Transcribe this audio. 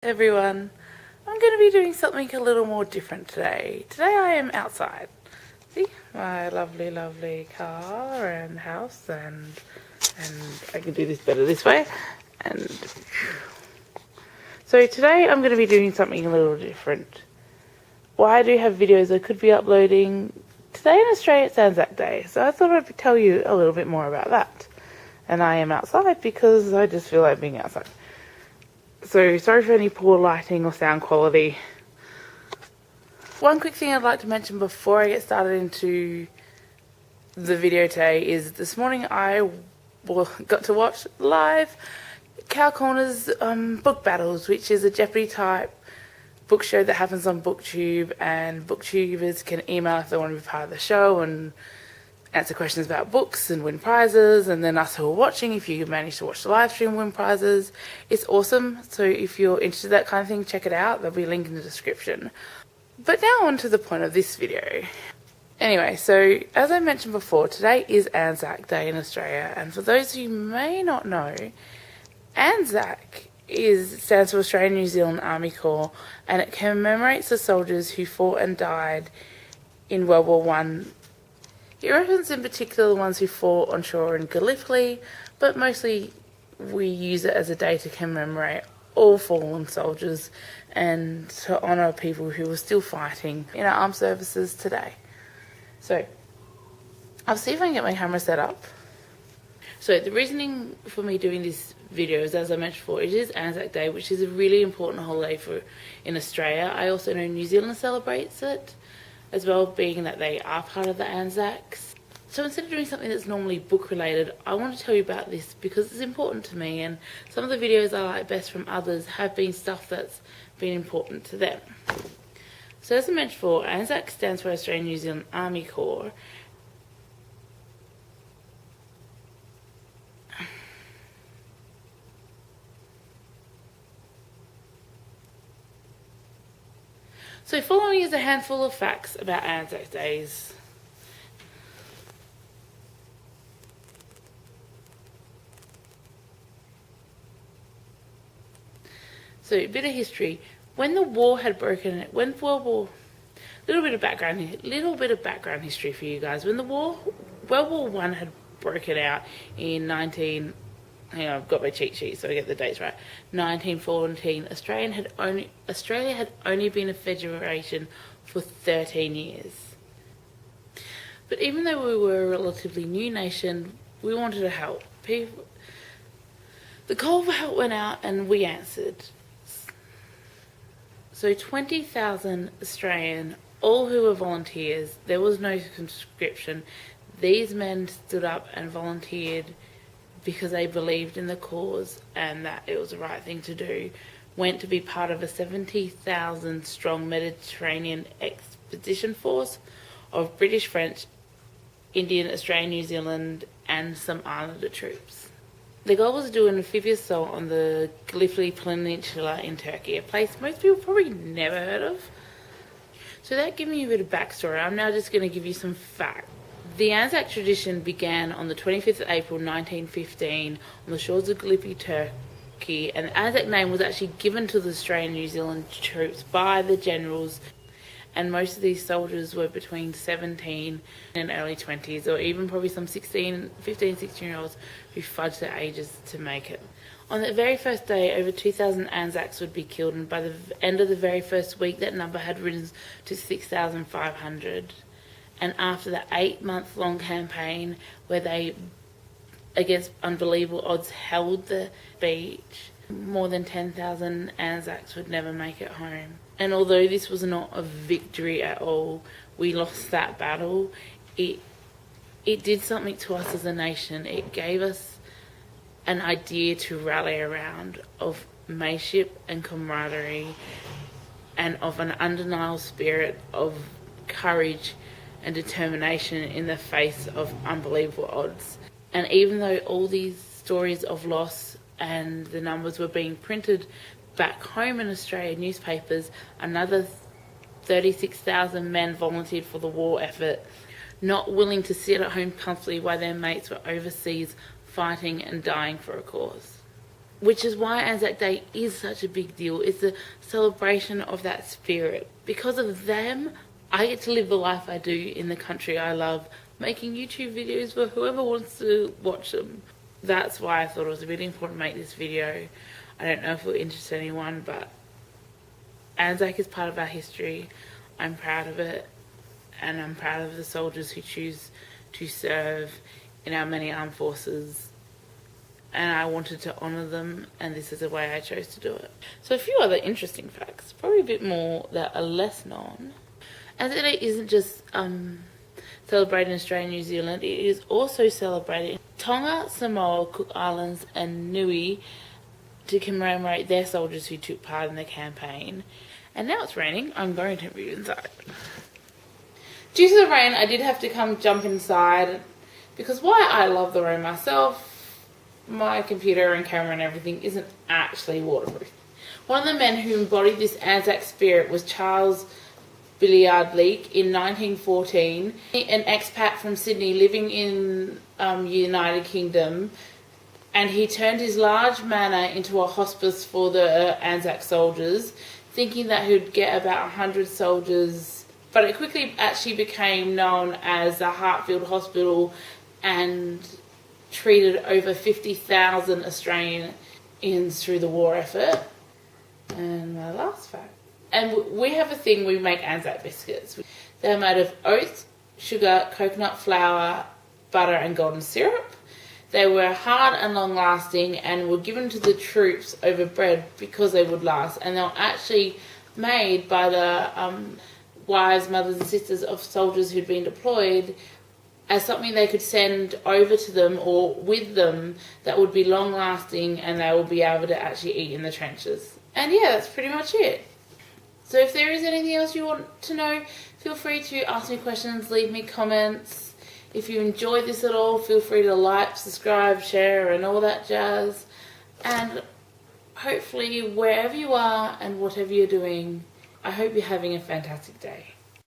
Everyone, I'm going to be doing something a little more different today. Today I am outside. See my lovely car and house, and I can do this better this way. And so today I'm going to be doing something a little different. While I do have videos I could be uploading, today in Australia it's Anzac Day, so I thought I'd tell you a little bit more about that. And I am outside because I just feel like being outside. So sorry for any poor lighting or sound quality. One quick thing I'd like to mention before I get started into the video today is this morning I got to watch live Cow Corner's Book Battles, which is a Jeopardy type book show that happens on BookTube, and BookTubers can email if they want to be part of the show and answer questions about books and win prizes, and then us who are watching, if you manage to watch the live stream, win prizes. It's awesome, so if you're interested in that kind of thing, check it out. There'll be a link in the description. But now on to the point of this video. Anyway, so as I mentioned before, today is Anzac Day in Australia, and for those who may not know, Anzac stands for Australian New Zealand Army Corps, and it commemorates the soldiers who fought and died in World War One. It references in particular the ones who fought on shore in Gallipoli, but mostly we use it as a day to commemorate all fallen soldiers and to honour people who are still fighting in our armed services today. So, I'll see if I can get my camera set up. So the reasoning for me doing this video is, as I mentioned before, it is Anzac Day, which is a really important holiday in Australia. I also know New Zealand celebrates it as well, being that they are part of the Anzacs. So instead of doing something that's normally book related, I want to tell you about this because it's important to me, and some of the videos I like best from others have been stuff that's been important to them. So as I mentioned before, Anzac stands for Australian New Zealand Army Corps. So following is a handful of facts about Anzac Days. So a bit of history. When the war had broken, little bit of background history for you guys. When World War One had broken out in I've got my cheat sheet so I get the dates right. 1914. Australia had only been a federation for 13 years. But even though we were a relatively new nation, we wanted to help people. The call for help went out and we answered. So 20,000 Australian, all who were volunteers. There was no conscription. These men stood up and volunteered because they believed in the cause and that it was the right thing to do, went to be part of a 70,000 strong Mediterranean expedition force of British, French, Indian, Australian, New Zealand and some Islander troops. The goal was to do an amphibious assault on the Gallipoli Peninsula in Turkey, a place most people probably never heard of. So that giving you a bit of backstory, I'm now just going to give you some facts. The Anzac tradition began on the 25th of April 1915 on the shores of Gallipoli, Turkey, and the Anzac name was actually given to the Australian New Zealand troops by the generals, and most of these soldiers were between 17 and early 20s, or even probably some 15, 16-year-olds who fudged their ages to make it. On the very first day, over 2,000 Anzacs would be killed, and by the end of the very first week, that number had risen to 6,500. And after the 8-month-long campaign where they, against unbelievable odds, held the beach, more than 10,000 Anzacs would never make it home. And although this was not a victory at all, we lost that battle, it did something to us as a nation. It gave us an idea to rally around of mateship and camaraderie and of an undeniable spirit of courage and determination in the face of unbelievable odds. And even though all these stories of loss and the numbers were being printed back home in Australia newspapers, another 36,000 men volunteered for the war effort, not willing to sit at home comfortably while their mates were overseas fighting and dying for a cause. which is why Anzac Day is such a big deal. It's a celebration of that spirit. Because of them, I get to live the life I do in the country I love, making YouTube videos for whoever wants to watch them. That's why I thought it was really important to make this video. I don't know if it will interest anyone, but Anzac is part of our history. I'm proud of it, and I'm proud of the soldiers who choose to serve in our many armed forces, and I wanted to honour them, and this is the way I chose to do it. So a few other interesting facts, probably a bit more that are less known. Anzac Day isn't just celebrated in Australia and New Zealand, it is also celebrated in Tonga, Samoa, Cook Islands and Niue to commemorate their soldiers who took part in the campaign. And now it's raining, I'm going to move inside. Due to the rain, I did have to jump inside, because while I love the rain myself, my computer and camera and everything isn't actually waterproof. One of the men who embodied this Anzac spirit was Charles Billiard Leake in 1914, an expat from Sydney living in United Kingdom, and he turned his large manor into a hospice for the Anzac soldiers, thinking that he would get about 100 soldiers, but it quickly actually became known as the Hartfield Hospital and treated over 50,000 Australians through the war effort. And my last fact. And we have a thing, we make Anzac biscuits. They're made of oats, sugar, coconut flour, butter and golden syrup. They were hard and long lasting and were given to the troops over bread because they would last. And they were actually made by the wives, mothers and sisters of soldiers who'd been deployed as something they could send over to them or with them that would be long lasting and they would be able to actually eat in the trenches. And yeah, that's pretty much it. So if there is anything else you want to know, feel free to ask me questions, leave me comments. If you enjoyed this at all, feel free to like, subscribe, share and all that jazz. And hopefully wherever you are and whatever you're doing, I hope you're having a fantastic day.